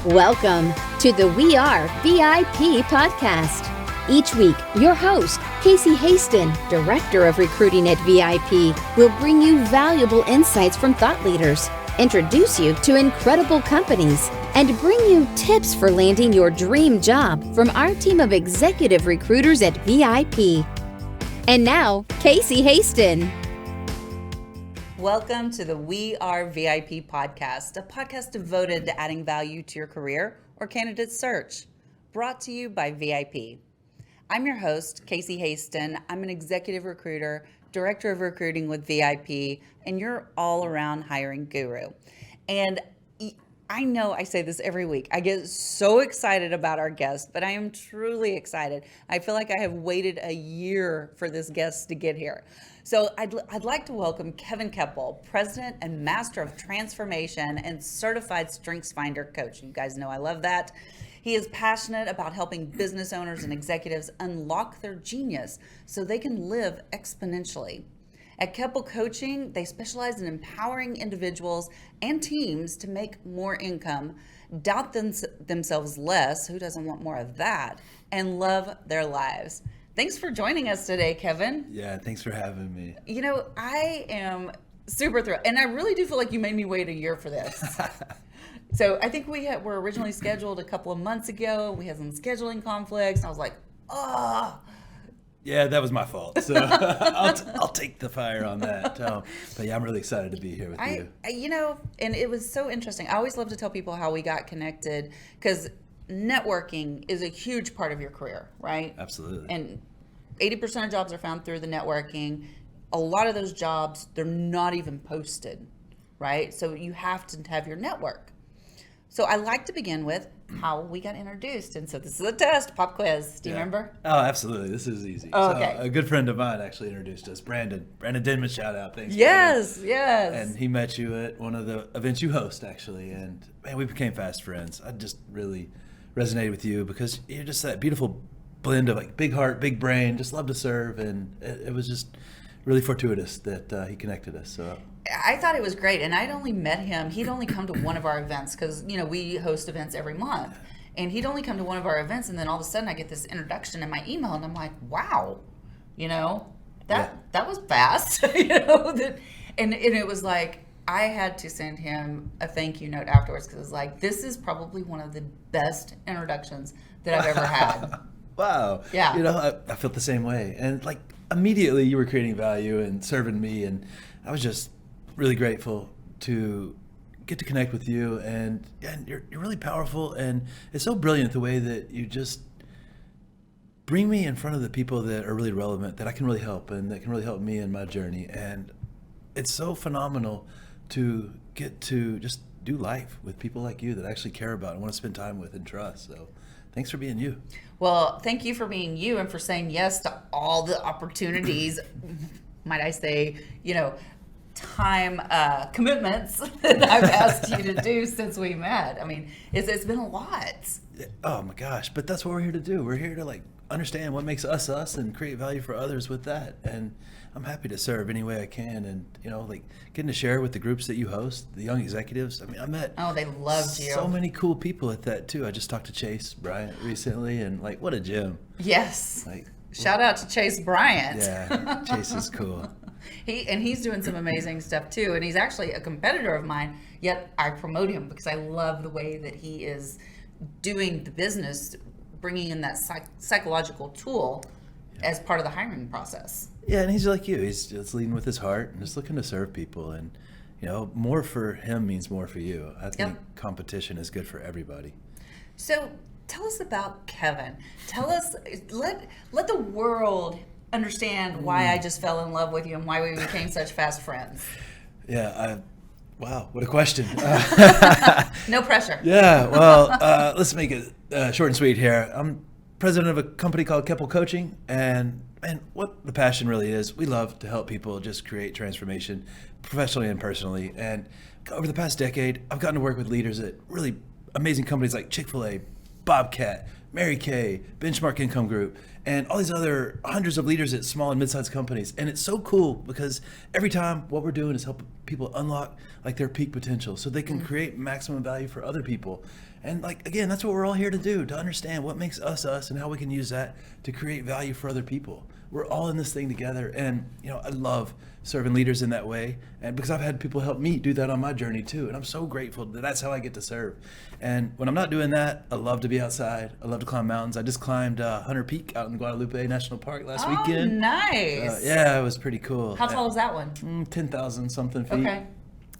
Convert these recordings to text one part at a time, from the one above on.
Welcome to the We Are VIP podcast. Each week, your host, Casey Hasten, Director of Recruiting at VIP, will bring you valuable insights from thought leaders, introduce you to incredible companies, and bring you tips for landing your dream job from our team of executive recruiters at VIP. And now, Casey Hasten. Welcome to the We Are VIP podcast, a podcast devoted to adding value to your career or candidate search, brought to you by VIP. I'm your host, Casey Hasten. I'm an executive recruiter, director of recruiting with VIP, and your all-around hiring guru. And I know I say this every week. I get so excited about our guest, but I am truly excited. I feel like I have waited a year for this guest to get here. So I'd like to welcome Kevin Kepple, President and Master of Transformation and Certified StrengthsFinder Coach. You guys know I love that. He is passionate about helping business owners and executives unlock their genius so they can live exponentially. At Kepple Coaching, they specialize in empowering individuals and teams to make more income, doubt themselves less, who doesn't want more of that, and love their lives. Thanks for joining us today, Kevin. Yeah, thanks for having me. You know, I am super thrilled, and I really do feel like you made me wait a year for this. So I think were originally scheduled a couple of months ago. We had some scheduling conflicts, and I was like, oh. Yeah, that was my fault. So I'll take the fire on that. But yeah, I'm really excited to be here with you. You know, and it was so interesting. I always love to tell people how we got connected because networking is a huge part of your career, right? Absolutely. And 80% of jobs are found through the networking. A lot of those jobs, they're not even posted, right? So you have to have your network. So I like to begin with how we got introduced. And so this is a test, pop quiz. Do you remember? Oh, absolutely. This is easy. Oh, okay. So a good friend of mine actually introduced us, Brandon. Brandon Denman, shout out. Thanks. Yes. And he met you at one of the events you host, actually. And man, we became fast friends. I just really resonated with you because you're just that beautiful blend of like big heart, big brain, just love to serve. And it was just really fortuitous that he connected us. So I thought it was great, and I'd only met him. He'd only come to one of our events because, you know, we host events every month, and he'd only come to one of our events, and then all of a sudden I get this introduction in my email, and I'm like, wow, you know, that was fast, you know, and it was like I had to send him a thank you note afterwards because it was like, this is probably one of the best introductions that I've ever had. Wow. Yeah. You know, I felt the same way, and like immediately you were creating value and serving me, and I was just really grateful to get to connect with you, and you're really powerful, and it's so brilliant the way that you just bring me in front of the people that are really relevant, that I can really help, and that can really help me in my journey. And it's so phenomenal to get to just do life with people like you that I actually care about and want to spend time with and trust. So thanks for being you. Well, thank you for being you and for saying yes to all the opportunities, might I say, you know, time commitments that I've asked you to do since we met. I mean, it's been a lot. Oh my gosh, but that's what we're here to do. We're here to like understand what makes us us and create value for others with that. And I'm happy to serve any way I can. And you know, like getting to share with the groups that you host, the young executives. I mean, I met they loved you. So many cool people at that too. I just talked to Chase Bryant recently, and like what a gem. Yes. Like shout out to Chase Bryant. Yeah, Chase is cool. He's doing some amazing stuff too, and he's actually a competitor of mine, yet I promote him because I love the way that he is doing the business, bringing in that psychological tool as part of the hiring process. Yeah, and he's like you. He's just leading with his heart and just looking to serve people, and you know, more for him means more for you. I think competition is good for everybody. So tell us about Kevin. Tell us, let the world understand why I just fell in love with you and why we became such fast friends. Yeah, wow, what a question. No pressure. Yeah, well, let's make it short and sweet here. I'm president of a company called Kepple Coaching, and what the passion really is, we love to help people just create transformation professionally and personally. And over the past decade, I've gotten to work with leaders at really amazing companies like Chick-fil-A, Bobcat, Mary Kay, Benchmark Income Group, and all these other hundreds of leaders at small and mid-sized companies. And it's so cool because every time what we're doing is help people unlock like their peak potential so they can create maximum value for other people. And like, again, that's what we're all here to do, to understand what makes us us and how we can use that to create value for other people. We're all in this thing together. And, you know, I love serving leaders in that way. And because I've had people help me do that on my journey too. And I'm so grateful that that's how I get to serve. And when I'm not doing that, I love to be outside. I love to climb mountains. I just climbed Hunter Peak out in Guadalupe National Park last weekend. Oh, nice. Yeah, it was pretty cool. How tall is that one? 10,000 something feet. Okay.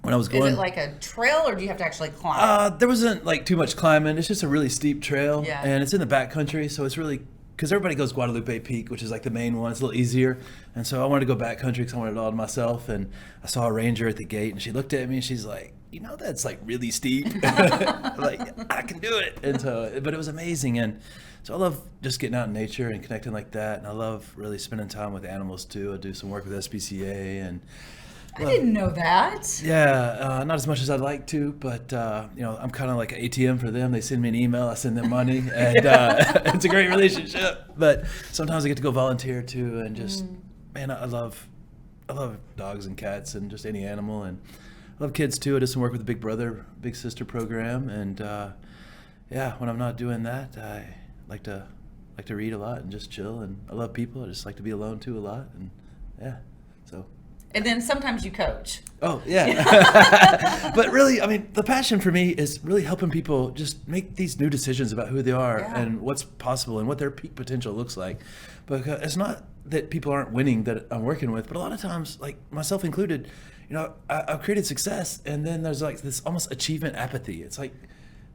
When I was going, is it like a trail, or do you have to actually climb? There wasn't like too much climbing. It's just a really steep trail, Yeah. and it's in the backcountry, so it's really, because everybody goes Guadalupe Peak, which is like the main one. It's a little easier, and so I wanted to go backcountry because I wanted it all to myself. And I saw a ranger at the gate, and she looked at me and she's like, "You know, that's like really steep." I'm like, I can do it. And so, but it was amazing, and so I love just getting out in nature and connecting like that, and I love really spending time with animals too. I do some work with SPCA and. I didn't know that. Yeah, not as much as I'd like to, but you know, I'm kind of like an ATM for them. They send me an email, I send them money, and it's a great relationship. But sometimes I get to go volunteer too, and just man, I love dogs and cats and just any animal, and I love kids too. I did some work with the Big Brother, Big Sister program, and yeah, when I'm not doing that, I like to read a lot and just chill. And I love people. I just like to be alone too a lot, and yeah, so. And then sometimes you coach. Oh, yeah. But really, I mean, the passion for me is really helping people just make these new decisions about who they are and what's possible and what their peak potential looks like. Because it's not that people aren't winning that I'm working with, but a lot of times, like myself included, you know, I've created success, and then there's like this almost achievement apathy. It's like,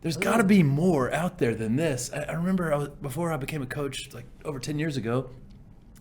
there's got to be more out there than this. I remember before I became a coach, like over 10 years ago,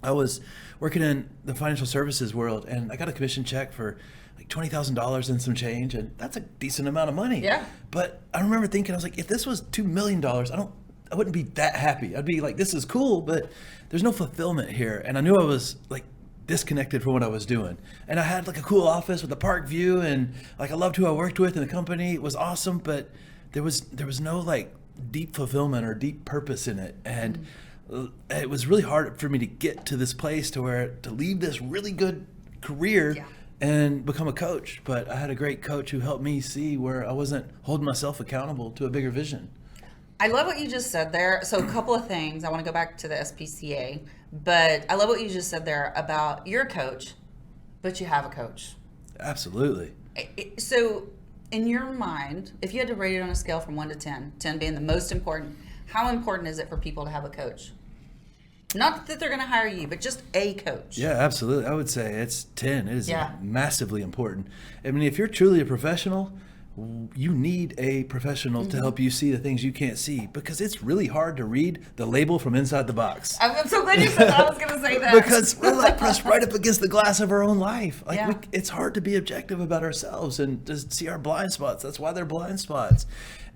I was working in the financial services world, and I got a commission check for like $20,000 and some change, and that's a decent amount of money. Yeah. But I remember thinking, I was like, if this was $2 million, I wouldn't be that happy. I'd be like, this is cool, but there's no fulfillment here. And I knew I was like disconnected from what I was doing. And I had like a cool office with a park view, and like I loved who I worked with, and the company was awesome, but there was no like deep fulfillment or deep purpose in it. And it was really hard for me to get to this place to leave this really good career and become a coach. But I had a great coach who helped me see where I wasn't holding myself accountable to a bigger vision. I love what you just said there. So a couple of things. I want to go back to the SPCA, but I love what you just said there about you're a coach, but you have a coach. Absolutely. So in your mind, if you had to rate it on a scale from 1 to 10, 10 being the most important, how important is it for people to have a coach? Not that they're going to hire you, but just a coach. Yeah, absolutely. I would say it's 10. It is massively important. I mean, if you're truly a professional, you need a professional to help you see the things you can't see, because it's really hard to read the label from inside the box. I'm so glad you said that. I was going to say that. Because we're like pressed right up against the glass of our own life. Like it's hard to be objective about ourselves and to see our blind spots. That's why they're blind spots.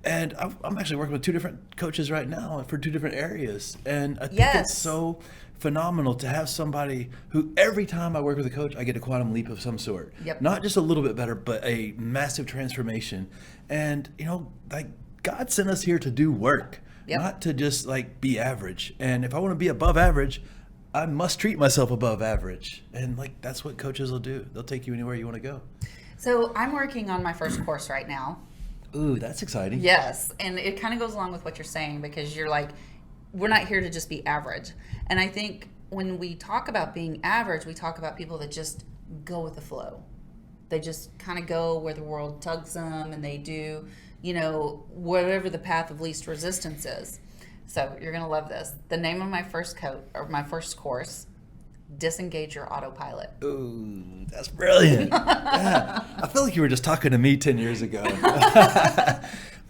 And I'm actually working with 2 different coaches right now for 2 different areas. And I think it's so phenomenal to have somebody who every time I work with a coach, I get a quantum leap of some sort. Yep. Not just a little bit better, but a massive transformation. And, you know, like God sent us here to do work, not to just like be average. And if I want to be above average, I must treat myself above average. And like, that's what coaches will do. They'll take you anywhere you want to go. So I'm working on my first course right now. Ooh, that's exciting. Yes, and it kind of goes along with what you're saying, because you're like, we're not here to just be average. And I think when we talk about being average, we talk about people that just go with the flow. They just kind of go where the world tugs them, and they do, you know, whatever the path of least resistance is. So you're going to love this. The name of my first course, Disengage Your Autopilot. Ooh, that's brilliant. Yeah. I feel like you were just talking to me 10 years ago.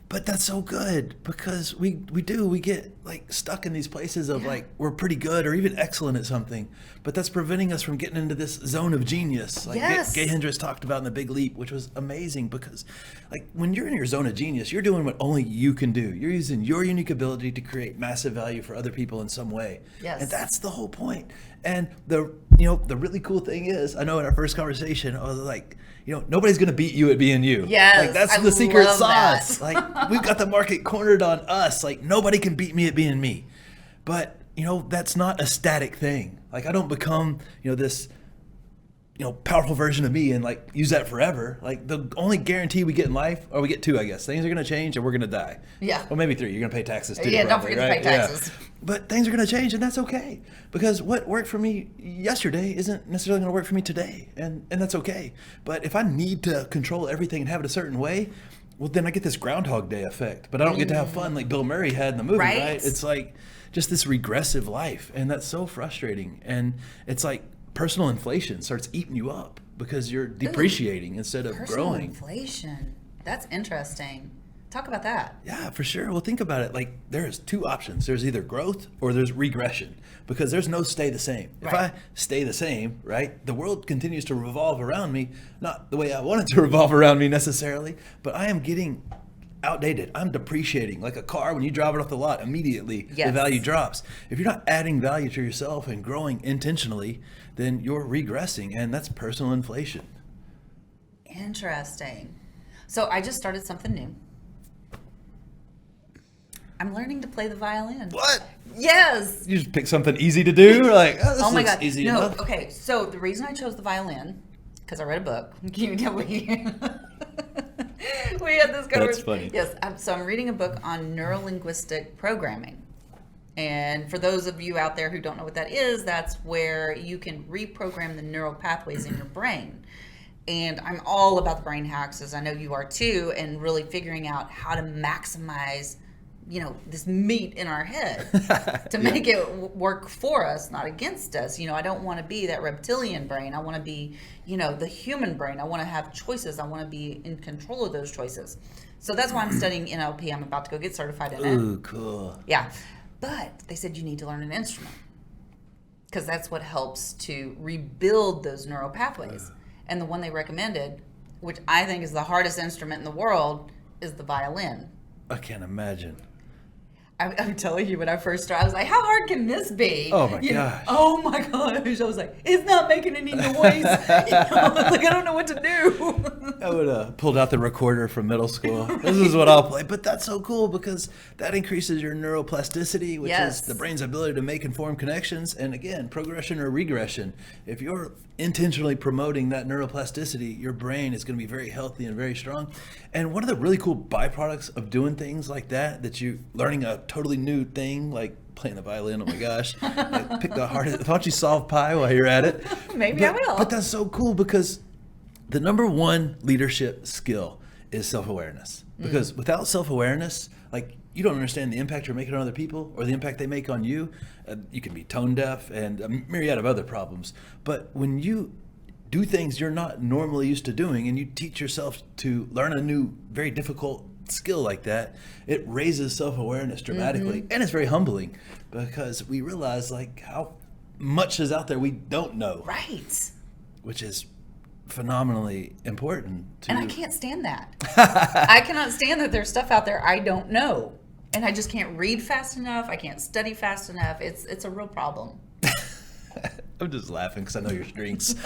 But that's so good, because we get like stuck in these places of like, we're pretty good or even excellent at something, but that's preventing us from getting into this zone of genius. Like Gay Hendricks talked about in The Big Leap, which was amazing, because like when you're in your zone of genius, you're doing what only you can do. You're using your unique ability to create massive value for other people in some way. Yes. And that's the whole point. And the really cool thing is, I know in our first conversation, I was like, nobody's going to beat you at being you. Yes, like that's the secret sauce. Like we've got the market cornered on us. Like nobody can beat me at being me. But that's not a static thing. Like I don't become, this, powerful version of me and like use that forever. Like the only guarantee we get in life, or we get two, I guess, things are going to change and we're going to die. Yeah. Well, maybe three. You're going to pay taxes too. Yeah, probably, don't forget to pay taxes. Yeah. But things are going to change, and that's okay. Because what worked for me yesterday isn't necessarily going to work for me today, and that's okay. But if I need to control everything and have it a certain way, well, then I get this Groundhog Day effect. But I don't get to have fun like Bill Murray had in the movie, right? It's like just this regressive life, and that's so frustrating. And it's like personal inflation starts eating you up because you're depreciating instead of growing. Inflation. That's interesting. Talk about that. Yeah, for sure. Well, think about it. Like there's two options. There's either growth or there's regression, because there's no stay the same. If I stay the same, right, the world continues to revolve around me, not the way I want it to revolve around me necessarily, but I am getting outdated. I'm depreciating. Like a car, when you drive it off the lot, immediately the value drops. If you're not adding value to yourself and growing intentionally, then you're regressing, and that's personal inflation. Interesting. So I just started something new. I'm learning to play the violin. What? Yes. You just pick something easy to do? Like, this my looks God. easy No, enough. okay. So the reason I chose the violin, because I read a book. Can you tell me? We had this conversation. That's funny. Yes. So I'm reading a book on neurolinguistic programming. And for those of you out there who don't know what that is, that's where you can reprogram the neural pathways in your brain. And I'm all about the brain hacks, as I know you are too, and really figuring out how to maximize, this meat in our head to make it work for us, not against us. I don't want to be that reptilian brain. I want to be, the human brain. I want to have choices. I want to be in control of those choices. So that's why I'm studying NLP. I'm about to go get certified in it. Ooh, cool. Yeah. But they said you need to learn an instrument, because that's what helps to rebuild those neural pathways. And the one they recommended, which I think is the hardest instrument in the world, is the violin. I can't imagine. I'm telling you, when I first started, I was like, how hard can this be? Oh my gosh. Oh my gosh. I was like, it's not making any noise. I don't know what to do. I would have pulled out the recorder from middle school. This is what I'll play. But that's so cool, because that increases your neuroplasticity, which is the brain's ability to make and form connections. And again, progression or regression. If you're intentionally promoting that neuroplasticity, your brain is going to be very healthy and very strong. And one of the really cool byproducts of doing things like that you learning a totally new thing, like playing the violin, oh my gosh, like pick the hardest. Why don't you solve pi while you're at it? Maybe I will. But that's so cool, because the number one leadership skill is self-awareness. Because without self-awareness, like, you don't understand the impact you're making on other people or the impact they make on you. You can be tone deaf and a myriad of other problems. But when you do things you're not normally used to doing, and you teach yourself to learn a new, very difficult skill like that, it raises self-awareness dramatically. And it's very humbling, because we realize like how much is out there we don't know. Right. Which is phenomenally important. And I can't stand that. I cannot stand that there's stuff out there I don't know. And I just can't read fast enough. I can't study fast enough. It's a real problem. I'm just laughing because I know your strengths.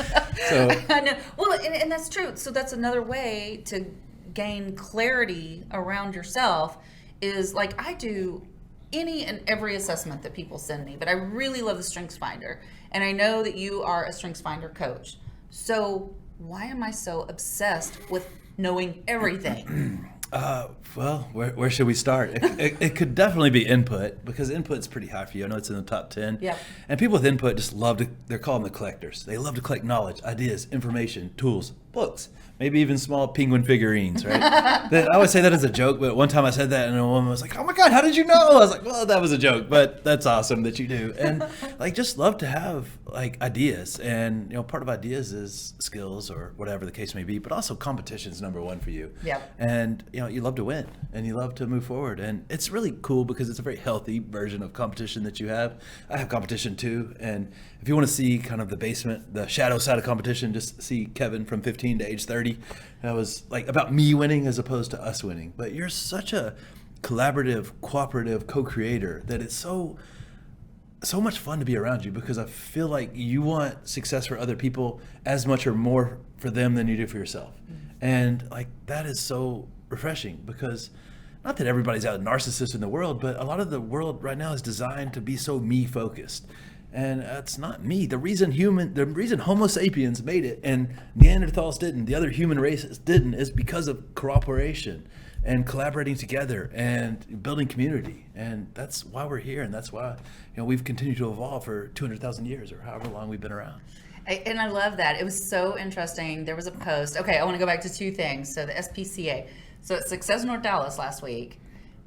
So I know. Well, and that's true. So that's another way to gain clarity around yourself, is like I do any and every assessment that people send me, but I really love the StrengthsFinder. And I know that you are a StrengthsFinder coach. So why am I so obsessed with knowing everything? Well, where should we start? It could definitely be input, because input's pretty high for you. I know it's in the top 10. Yeah. And people with input just love to, they're called the collectors. They love to collect knowledge, ideas, information, tools, books, maybe even small penguin figurines, right? I always say that as a joke, but one time I said that and a woman was like, oh my God, how did you know? I was like, well, that was a joke, but that's awesome that you do. And like, just love to have like ideas, and part of ideas is skills or whatever the case may be, but also competition's number one for you. Yeah. And you love to win and you love to move forward, and it's really cool because it's a very healthy version of competition that you have. I have competition too, and if you want to see kind of the basement, the shadow side of competition, just see Kevin from 15 to age 30. That was like about me winning as opposed to us winning. But you're such a collaborative, cooperative co-creator that it's so much fun to be around you, because I feel like you want success for other people as much or more for them than you do for yourself. And like, that is so refreshing, because not that everybody's a narcissist in the world, but a lot of the world right now is designed to be so me focused. And that's not me. The reason Homo sapiens made it and Neanderthals didn't, the other human races didn't, is because of cooperation and collaborating together and building community. And that's why we're here. And that's why, we've continued to evolve for 200,000 years or however long we've been around. And I love that. It was so interesting. There was a post. Okay, I want to go back to two things. So the SPCA. So at Success North Dallas last week,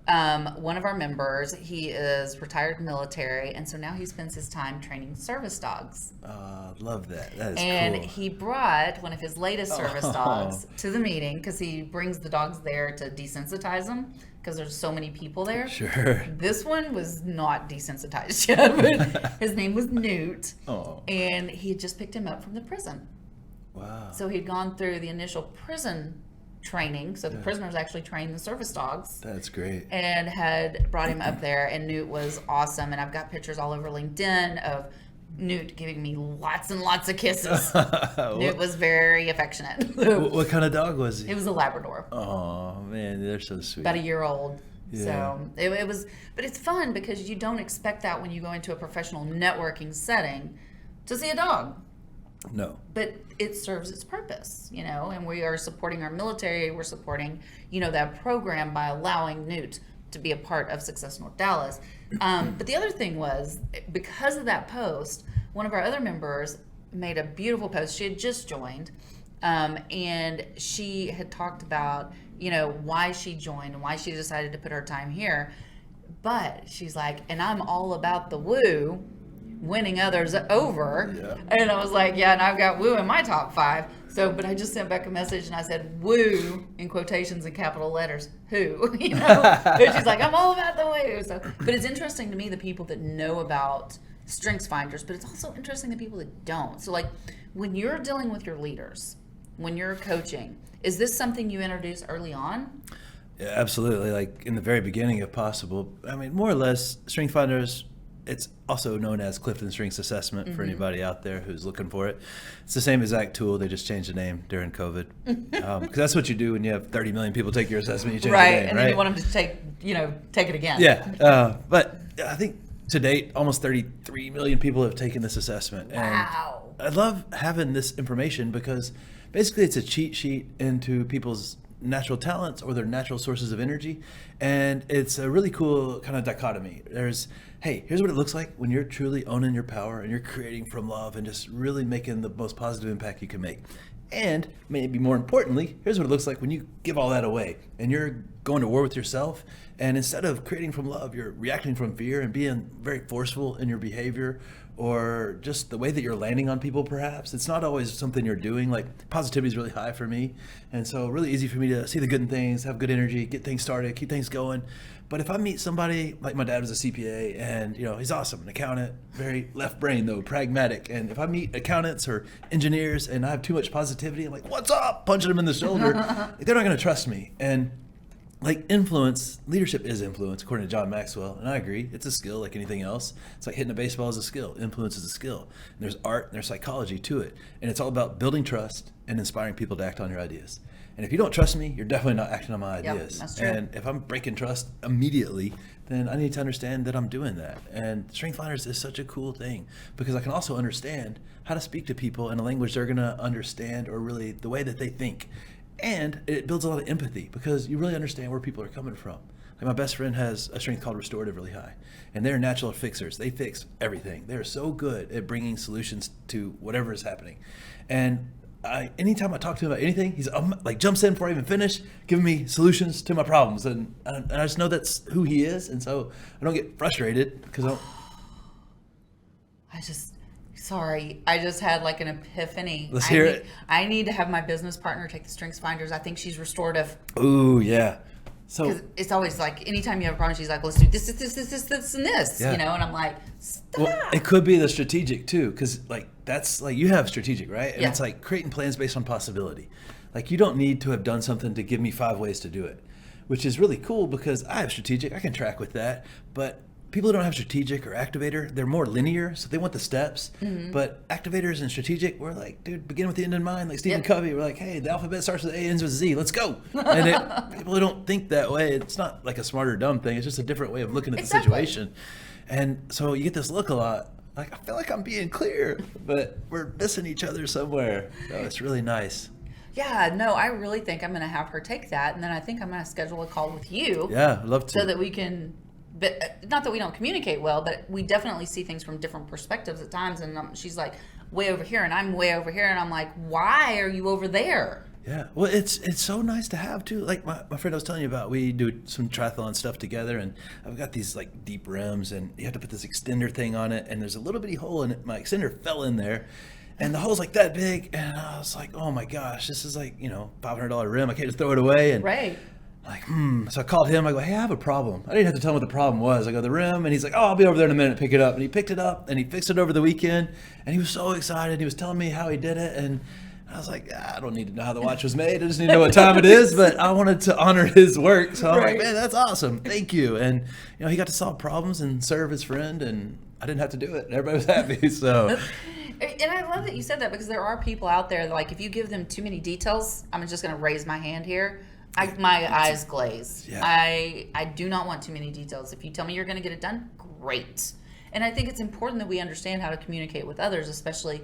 one of our members, he is retired military, and so now he spends his time training service dogs. Love that. That is and cool. He brought one of his latest service dogs to the meeting because he brings the dogs there to desensitize them because there's so many people there. Sure. This one was not desensitized yet, but his name was Newt, and he had just picked him up from the prison. Wow. So he'd gone through the initial prison training, so the prisoners actually trained the service dogs. That's great. And had brought him up there, and Newt was awesome. And I've got pictures all over LinkedIn of Newt giving me lots and lots of kisses. Newt was very affectionate. What kind of dog was he? It was a Labrador. Oh man, they're so sweet. About a year old. Yeah. So it was, but it's fun because you don't expect that when you go into a professional networking setting to see a dog. No. But it serves its purpose, and we are supporting our military. We're supporting, that program by allowing Newt to be a part of Success North Dallas. But the other thing was, because of that post, one of our other members made a beautiful post. She had just joined, and she had talked about, why she joined and why she decided to put her time here. But she's like, and I'm all about the woo, winning others over. Yeah. And I was like, yeah, and I've got woo in my top 5. So, but I just sent back a message and I said, woo, in quotations in capital letters, who, And she's like, I'm all about the woo. So, but it's interesting to me, the people that know about StrengthsFinders, but it's also interesting the people that don't. So like when you're dealing with your leaders, when you're coaching, is this something you introduce early on? Yeah, absolutely. Like in the very beginning, if possible. I mean, more or less, StrengthsFinders, it's also known as Clifton Strengths Assessment for anybody out there who's looking for it. It's the same exact tool. They just changed the name during COVID. Because that's what you do when you have 30 million people take your assessment. You change the name, and then you want them to take it again. Yeah. But I think to date, almost 33 million people have taken this assessment. Wow. And I love having this information because basically it's a cheat sheet into people's natural talents or their natural sources of energy. And it's a really cool kind of dichotomy. There's, hey, here's what it looks like when you're truly owning your power and you're creating from love and just really making the most positive impact you can make. And maybe more importantly, here's what it looks like when you give all that away and you're going to war with yourself. And instead of creating from love, you're reacting from fear and being very forceful in your behavior or just the way that you're landing on people, perhaps. It's not always something you're doing. Like positivity is really high for me. And so really easy for me to see the good in things, have good energy, get things started, keep things going. But if I meet somebody, like my dad was a CPA and he's awesome, an accountant, very left brain though, pragmatic. And if I meet accountants or engineers and I have too much positivity, I'm like, what's up? Punching them in the shoulder. They're not going to trust me. And like influence, leadership is influence, according to John Maxwell, and I agree. It's a skill like anything else. It's like hitting a baseball is a skill. Influence is a skill. And there's art and there's psychology to it. And it's all about building trust and inspiring people to act on your ideas. And if you don't trust me, you're definitely not acting on my ideas. Yep, that's true. And if I'm breaking trust immediately, then I need to understand that I'm doing that. And StrengthsFinders is such a cool thing because I can also understand how to speak to people in a language they're going to understand or really the way that they think. And it builds a lot of empathy because you really understand where people are coming from. Like my best friend has a strength called restorative really high, and they're natural fixers. They fix everything. They're so good at bringing solutions to whatever is happening. And anytime I talk to him about anything, he's like jumps in before I even finish, giving me solutions to my problems. And I just know that's who he is. And so I don't get frustrated because Sorry, I just had like an epiphany. Let's hear it. I need to have my business partner take the StrengthsFinders. I think she's restorative. Ooh, yeah. So it's always like anytime you have a problem, she's like, let's do this, and this, yeah. And I'm like, stop. Well, it could be the strategic too, because like that's like you have strategic, right? And yeah. It's like creating plans based on possibility. Like you don't need to have done something to give me 5 ways to do it, which is really cool because I have strategic. I can track with that, but people who don't have strategic or activator, they're more linear, so they want the steps. But activators and strategic, we're like, dude, begin with the end in mind. Like Stephen Covey, we're like, hey, the alphabet starts with A, ends with Z. Let's go. And people who don't think that way, it's not like a smart or dumb thing. It's just a different way of looking at the situation. And so you get this look a lot. Like, I feel like I'm being clear, but we're missing each other somewhere. So it's really nice. Yeah, no, I really think I'm going to have her take that, and then I think I'm going to schedule a call with you. Yeah, I'd love to. So that we can, but not that we don't communicate well, but we definitely see things from different perspectives at times. And she's like way over here, and I'm way over here, and I'm like, why are you over there? Yeah, well, it's so nice to have too. Like my friend I was telling you about, we do some triathlon stuff together, and I've got these like deep rims, and you have to put this extender thing on it, and there's a little bitty hole in it. My extender fell in there, and the hole's like that big, and I was like, oh my gosh, this is like, $500 rim. I can't just throw it away. And Right. like, So I called him. I go, hey, I have a problem. I didn't have to tell him what the problem was. I go, the rim, and he's like, oh, I'll be over there in a minute, pick it up. And he picked it up, and he fixed it over the weekend, and he was so excited. He was telling me how he did it, and I was like, I don't need to know how the watch was made. I just need to know what time it is. But I wanted to honor his work. So I'm like, man, that's awesome. Thank you. And, he got to solve problems and serve his friend. And I didn't have to do it. Everybody was happy. So. And I love that you said that, because there are people out there, like, if you give them too many details, I'm just going to raise my hand here. My eyes glaze. Yeah. I do not want too many details. If you tell me you're going to get it done, great. And I think it's important that we understand how to communicate with others, especially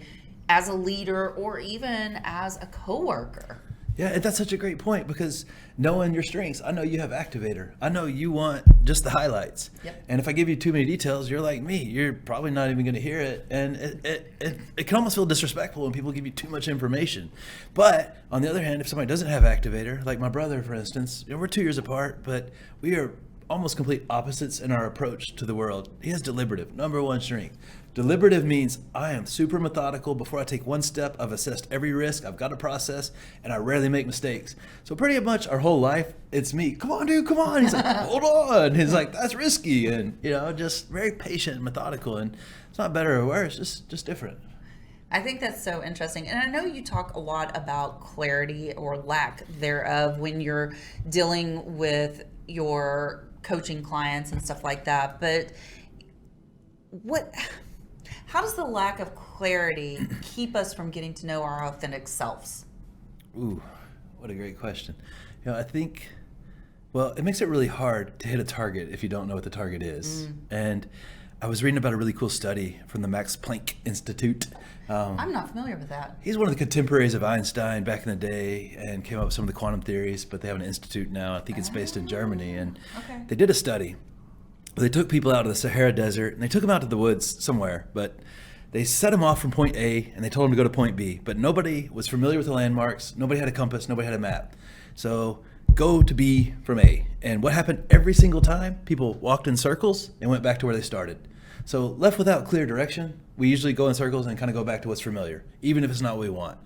as a leader or even as a coworker. Yeah, and that's such a great point, because knowing your strengths, I know you have activator. I know you want just the highlights. Yep. And if I give you too many details, you're like me. You're probably not even going to hear it. And it can almost feel disrespectful when people give you too much information. But on the other hand, if somebody doesn't have activator, like my brother, for instance, we're 2 years apart, but we are almost complete opposites in our approach to the world. He has deliberative, number one strength. Deliberative means I am super methodical. Before I take one step, I've assessed every risk, I've got a process, and I rarely make mistakes. So pretty much our whole life, it's me. Come on, dude, come on. He's like, hold on. He's like, that's risky. And, just very patient and methodical. And it's not better or worse, just different. I think that's so interesting. And I know you talk a lot about clarity or lack thereof when you're dealing with your coaching clients and stuff like that. But how does the lack of clarity keep us from getting to know our authentic selves? Ooh, what a great question. I think, it makes it really hard to hit a target if you don't know what the target is. And I was reading about a really cool study from the Max Planck Institute. I'm not familiar with that. He's one of the contemporaries of Einstein back in the day and came up with some of the quantum theories, but they have an institute now. I think it's based in Germany. And they did a study. They took people out of the Sahara Desert, and they took them out to the woods somewhere, but they set them off from point A, and they told them to go to point B. But nobody was familiar with the landmarks. Nobody had a compass. Nobody had a map. So go to B from A. And what happened every single time? People walked in circles and went back to where they started. So left without clear direction, we usually go in circles and kind of go back to what's familiar, even if it's not what we want.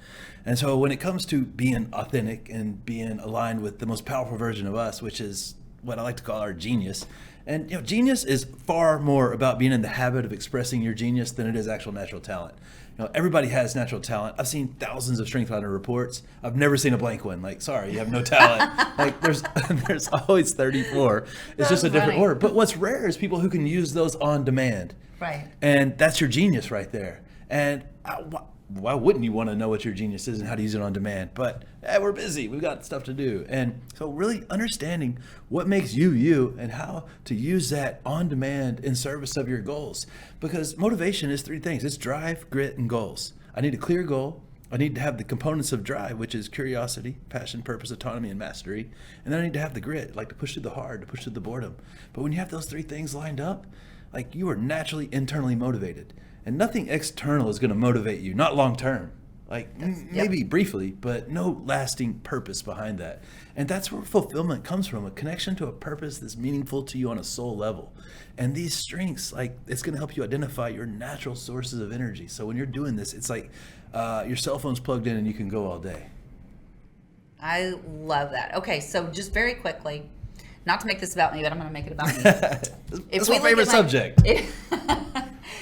And so when it comes to being authentic and being aligned with the most powerful version of us, which is what I like to call our genius. And genius is far more about being in the habit of expressing your genius than it is actual natural talent. Everybody has natural talent. I've seen thousands of StrengthsFinder reports. I've never seen a blank one. Like, sorry, you have no talent. Like, there's always 34. It's just a different order. But what's rare is people who can use those on demand. Right. And that's your genius right there. And why wouldn't you want to know what your genius is and how to use it on demand? But we're busy. We've got stuff to do. And so really understanding what makes you, you, and how to use that on demand in service of your goals. Because motivation is three things. It's drive, grit, and goals. I need a clear goal. I need to have the components of drive, which is curiosity, passion, purpose, autonomy, and mastery. And then I need to have the grit, like to push through the hard, to push through the boredom. But when you have those three things lined up, like you are naturally internally motivated. And nothing external is going to motivate you, not long term. Like maybe briefly, but no lasting purpose behind that. And that's where fulfillment comes from, a connection to a purpose that's meaningful to you on a soul level. And these strengths, like it's going to help you identify your natural sources of energy. So when you're doing this, it's like your cell phone's plugged in and you can go all day. I love that. Okay, so just very quickly, not to make this about me, but I'm going to make it about me. That's my favorite subject.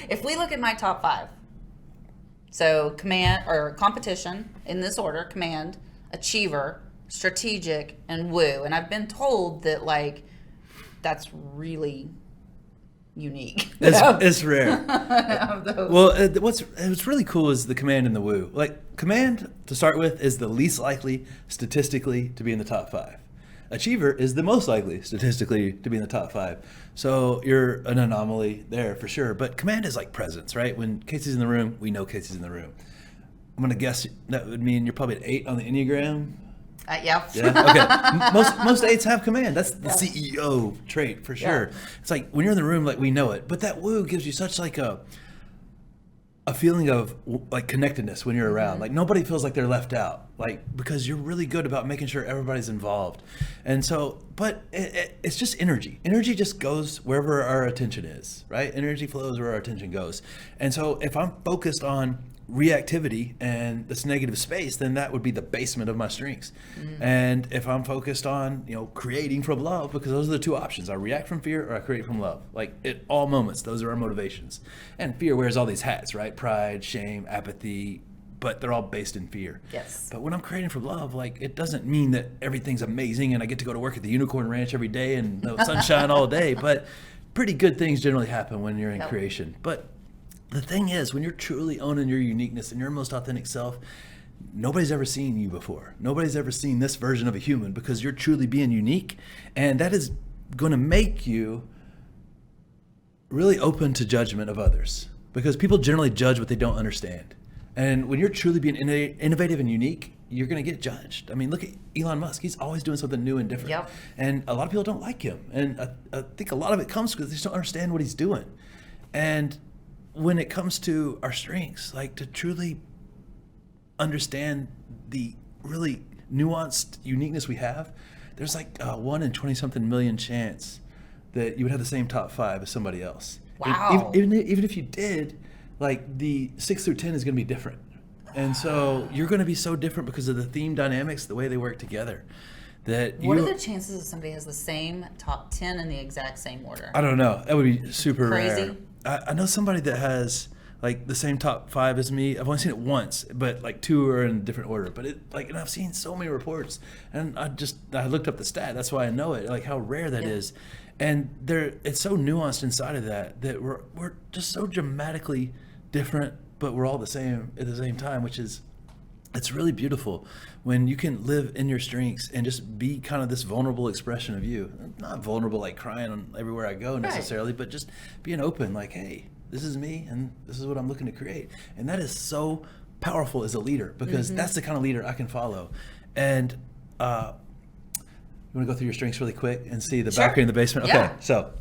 If we look at my top 5, so command or competition in this order: command, achiever, strategic, and woo. And I've been told that like that's really unique. It's rare. Well, what's really cool is the command and the woo. Like, command, to start with, is the least likely statistically to be in the top 5. Achiever is the most likely statistically to be in the top 5. So you're an anomaly there for sure. But command is like presence, right? When Casey's in the room, we know Casey's in the room. I'm going to guess that would mean you're probably an 8 on the Enneagram. Yeah. Okay. Most 8s have command. That's the CEO trait for sure. Yeah. It's like when you're in the room, like, we know it. But that woo gives you such like a feeling of like connectedness when you're around. Like, nobody feels like they're left out. Like, because you're really good about making sure everybody's involved. And so, but it's just energy. Energy just goes wherever our attention is, right? Energy flows where our attention goes. And so if I'm focused on reactivity and this negative space, then that would be the basement of my strengths. And if I'm focused on, creating from love, because those are the 2 options, I react from fear or I create from love. Like, at all moments, those are our motivations. And fear wears all these hats, right? Pride, shame, apathy, but they're all based in fear. Yes. But when I'm creating from love, like, it doesn't mean that everything's amazing and I get to go to work at the Unicorn Ranch every day and the sunshine all day, but pretty good things generally happen when you're in creation. But the thing is, when you're truly owning your uniqueness and your most authentic self, nobody's ever seen you before. Nobody's ever seen this version of a human, because you're truly being unique. And that is going to make you really open to judgment of others, because people generally judge what they don't understand. And when you're truly being innovative and unique, you're going to get judged. I mean, look at Elon Musk. He's always doing something new and different. Yep. And a lot of people don't like him. And I think a lot of it comes because they just don't understand what he's doing. And when it comes to our strengths, like, to truly understand the really nuanced uniqueness we have, there's like a 1 in 20-something million chance that you would have the same top 5 as somebody else. Wow. Even if you did, like, the 6 through 10 is going to be different. And so you're going to be so different because of the theme dynamics, the way they work together. What are the chances that somebody has the same top 10 in the exact same order? I don't know. That would be super Crazy. rare. I know somebody that has like the same top 5 as me. I've only seen it once, but like 2 are in a different order. But and I've seen so many reports, and I looked up the stat. That's why I know it. Like, how rare that is, and it's so nuanced inside of that we're just so dramatically different, but we're all the same at the same time, which is, it's really beautiful when you can live in your strengths and just be kind of this vulnerable expression of you. Not vulnerable like crying everywhere I go necessarily, but just being open, like, hey, this is me and this is what I'm looking to create. And that is so powerful as a leader, because that's the kind of leader I can follow. And you want to go through your strengths really quick and see the balcony in the basement? Yeah. Okay, so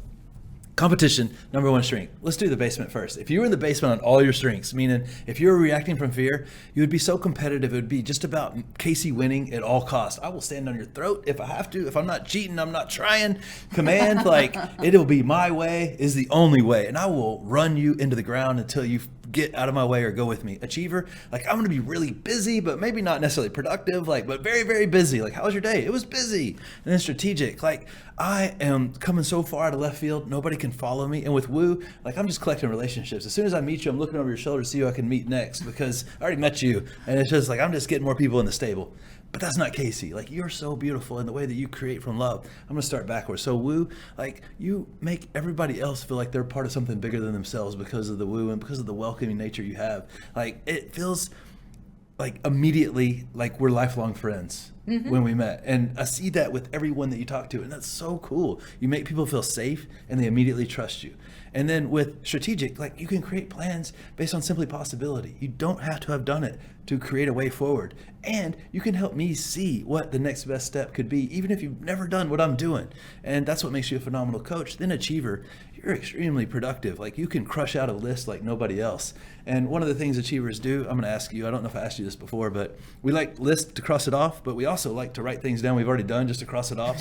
competition, number 1 strength. Let's do the basement first. If you were in the basement on all your strengths, meaning if you were reacting from fear, you would be so competitive. It would be just about Casey winning at all costs. I will stand on your throat if I have to. If I'm not cheating, I'm not trying. Command, like, it'll be my way is the only way. And I will run you into the ground until you get out of my way or go with me. Achiever, like, I'm going to be really busy, but maybe not necessarily productive, like, but very, very busy. Like, how was your day? It was busy. And then strategic, like, I am coming so far out of left field, nobody can follow me. And with woo, like, I'm just collecting relationships. As soon as I meet you, I'm looking over your shoulder to see who I can meet next, because I already met you. And it's just like, I'm just getting more people in the stable. But that's not Casey. Like, you're so beautiful in the way that you create from love. I'm going to start backwards. So woo, like, you make everybody else feel like they're part of something bigger than themselves because of the woo and because of the welcoming nature you have. Like, it feels like immediately like we're lifelong friends when we met. And I see that with everyone that you talk to. And that's so cool. You make people feel safe and they immediately trust you. And then with strategic, like, you can create plans based on simply possibility. You don't have to have done it to create a way forward. And you can help me see what the next best step could be, even if you've never done what I'm doing. And that's what makes you a phenomenal coach. Then achiever, you're extremely productive. Like, you can crush out a list like nobody else. And one of the things achievers do, I'm going to ask you, I don't know if I asked you this before, but we like list to cross it off, but we also like to write things down we've already done just to cross it off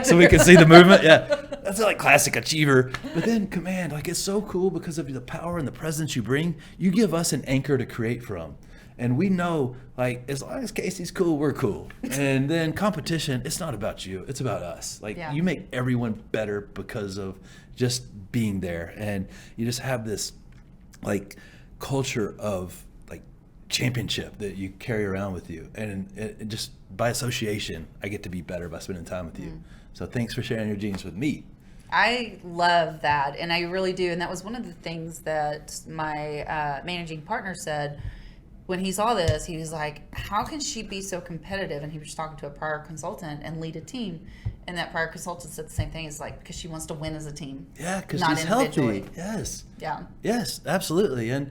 so we can see the movement. Yeah, that's like classic achiever. But then command, like, it's so cool because of the power and the presence you bring. You give us an anchor to create from. And we know, like, as long as Casey's cool, we're cool. And then competition, it's not about you. It's about us. Like, you make everyone better because of just being there. And you just have this, like, culture of, like, championship that you carry around with you. And it just by association, I get to be better by spending time with you. So thanks for sharing your genes with me. I love that, and I really do. And that was one of the things that my managing partner said when he saw this. He was like, how can she be so competitive? And he was talking to a prior consultant and lead a team. And that prior consultant said the same thing. It's like, because she wants to win as a team. Yeah, because she's healthy. Yes. Yeah. Yes, absolutely. And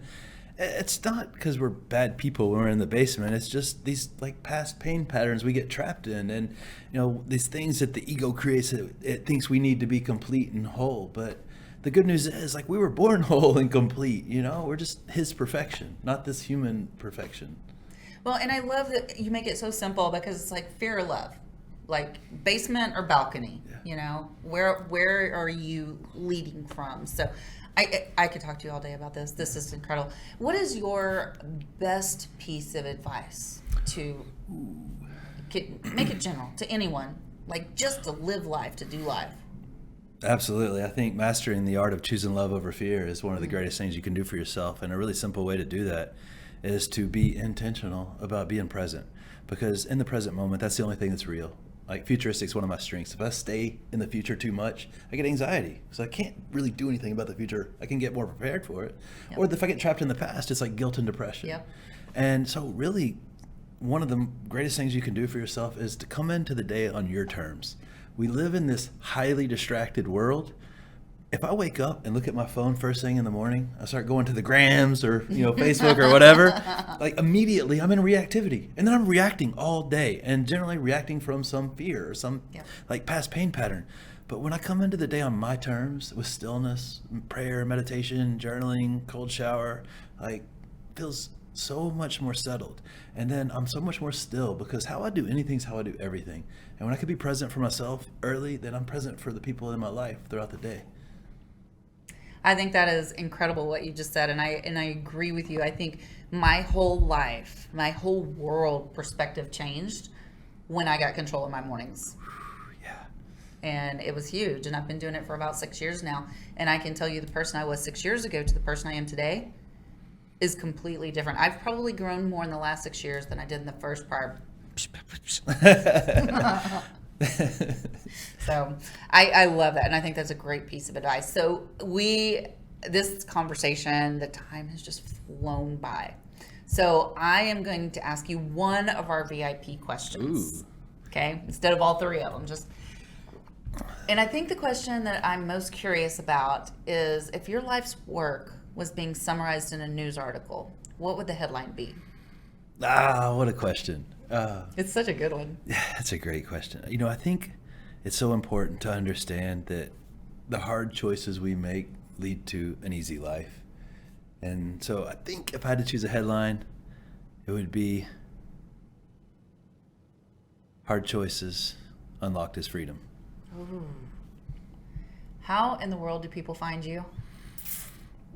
it's not because we're bad people when we're in the basement. It's just these like past pain patterns we get trapped in, and these things that the ego creates. It thinks we need to be complete and whole, but the good news is, like, we were born whole and complete. We're just His perfection, not this human perfection. Well, and I love that you make it so simple, because it's like fear or love, like basement or balcony. Yeah. Where are you leading from? So I could talk to you all day about this. This is incredible. What is your best piece of advice to make it general to anyone, like just to live life, to do life? Absolutely. I think mastering the art of choosing love over fear is one of the greatest things you can do for yourself. And a really simple way to do that is to be intentional about being present, because in the present moment, that's the only thing that's real. Like, futuristic is one of my strengths. If I stay in the future too much, I get anxiety. So I can't really do anything about the future. I can get more prepared for it. Yep. Or if I get trapped in the past, it's like guilt and depression. Yep. And so really, one of the greatest things you can do for yourself is to come into the day on your terms. We live in this highly distracted world. If I wake up and look at my phone first thing in the morning, I start going to the grams or Facebook or whatever, like immediately I'm in reactivity, and then I'm reacting all day, and generally reacting from some fear or some like past pain pattern. But when I come into the day on my terms with stillness, prayer, meditation, journaling, cold shower, like, feels so much more settled. And then I'm so much more still, because how I do anything is how I do everything. And when I can be present for myself early, then I'm present for the people in my life throughout the day. I think that is incredible what you just said, and I agree with you. I think my whole life, my whole world perspective changed when I got control of my mornings. Yeah. And it was huge, and I've been doing it for about 6 years now. And I can tell you, the person I was 6 years ago to the person I am today is completely different. I've probably grown more in the last 6 years than I did in the first prior. So I love that, and I think that's a great piece of advice. So this conversation, the time has just flown by. So I am going to ask you one of our VIP questions. Ooh. Okay, instead of all three of them, and I think the question that I'm most curious about is, if your life's work was being summarized in a news article, what would the headline be? What a question. It's such a good one. Yeah, that's a great question. I think it's so important to understand that the hard choices we make lead to an easy life. And so I think if I had to choose a headline, it would be Hard Choices Unlocked as Freedom. Ooh. How in the world do people find you?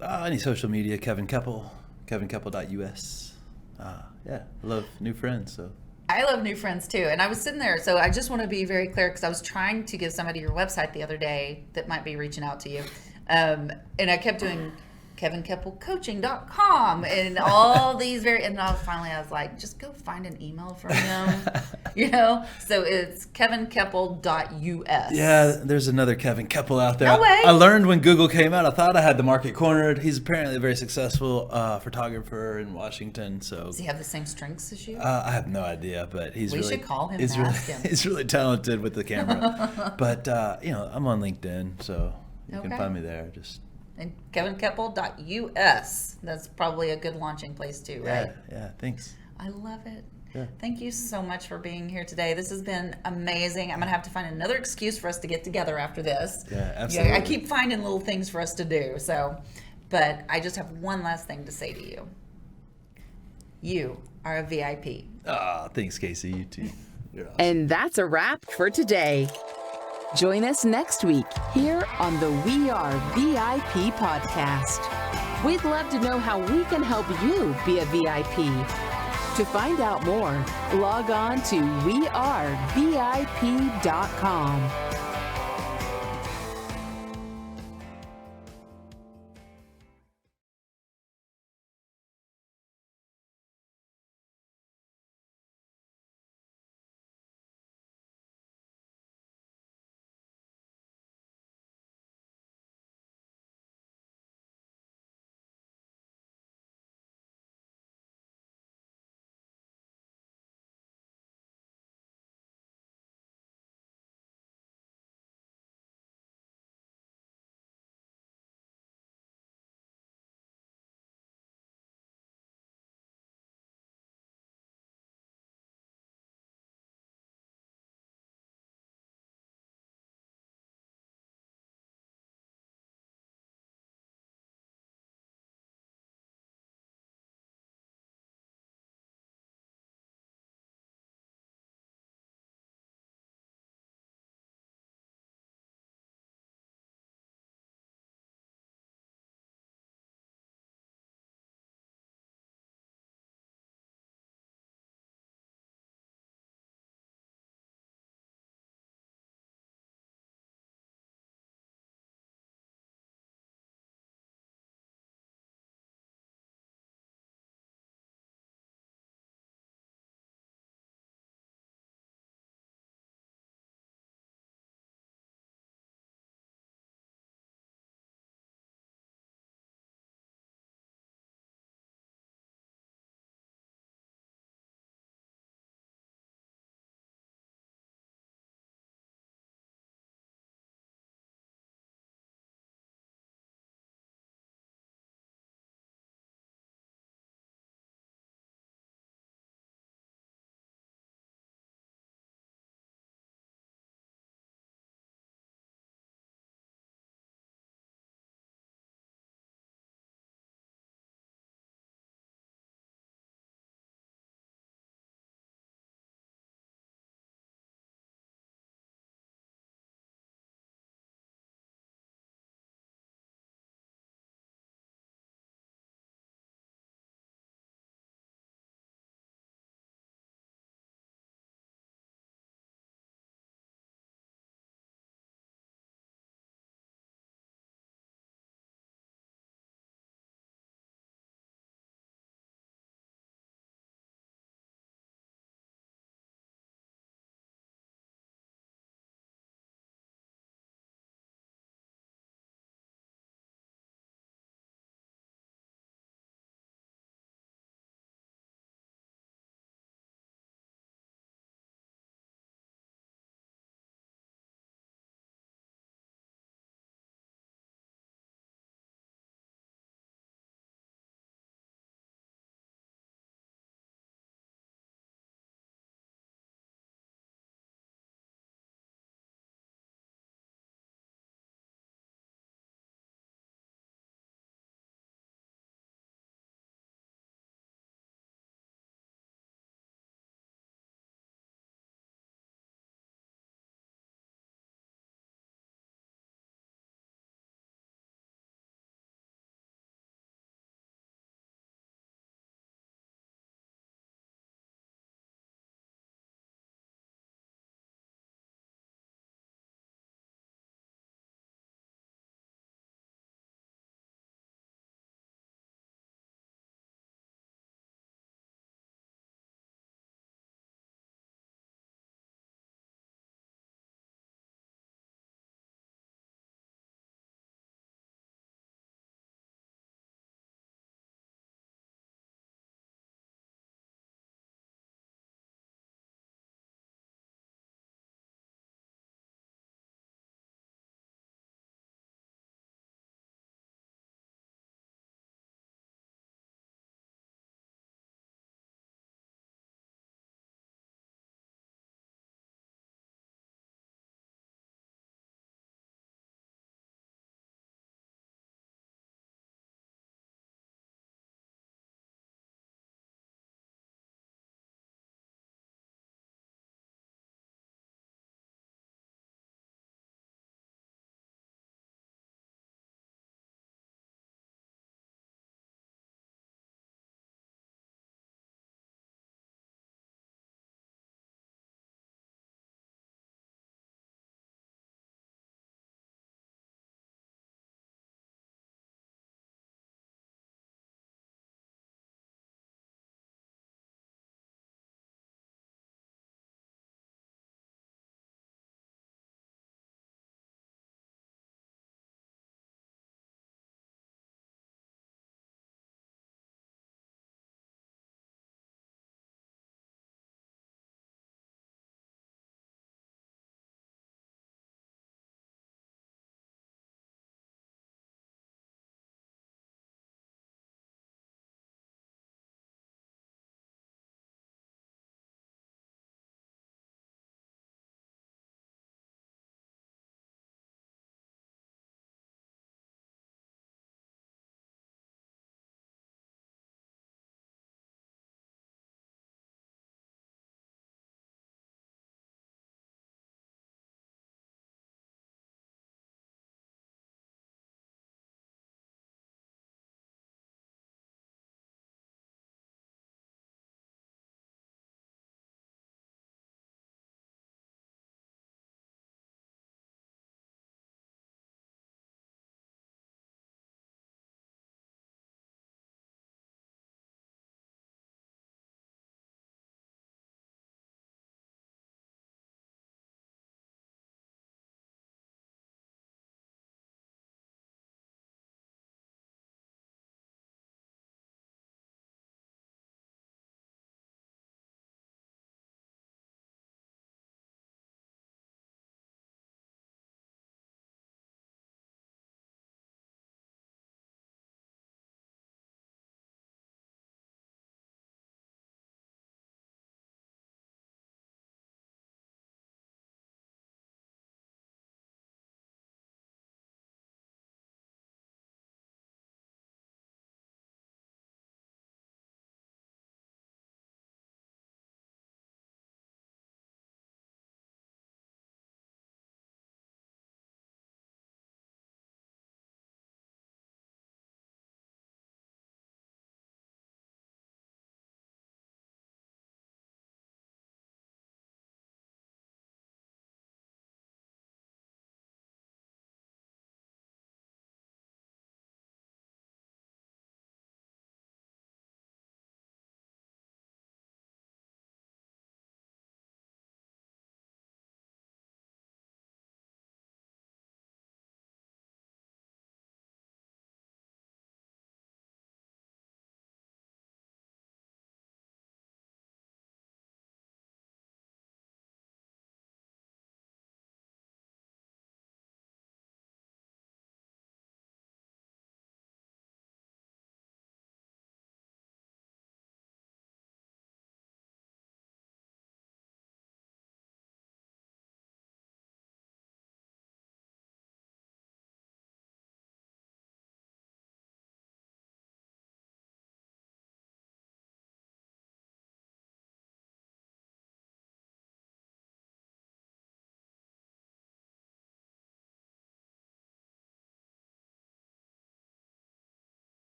Any social media, Kevin Kepple, kevinkepple.us. I love new friends. So I love new friends too. And I was sitting there, so I just want to be very clear, because I was trying to give somebody your website the other day that might be reaching out to you. And I kept doing kevinkepplecoaching.com and all these and finally I was like, just go find an email from him, So it's kevinkeppple.us. Yeah, there's another Kevin Kepple out there. No way. I learned when Google came out, I thought I had the market cornered. He's apparently a very successful photographer in Washington. So does he have the same strengths as you? I have no idea, but we should call him and ask him. He's really talented with the camera. But I'm on LinkedIn, so you can find me there. And kevinkeppple.us. That's probably a good launching place too, right? Yeah, thanks. I love it. Yeah. Thank you so much for being here today. This has been amazing. I'm going to have to find another excuse for us to get together after this. Yeah, absolutely. I keep finding little things for us to do. But I just have one last thing to say to you. You are a VIP. Thanks, Casey. You too. You're awesome. And that's a wrap for today. Join us next week here on the We Are VIP podcast. We'd love to know how we can help you be a VIP. To find out more, log on to wearevip.com.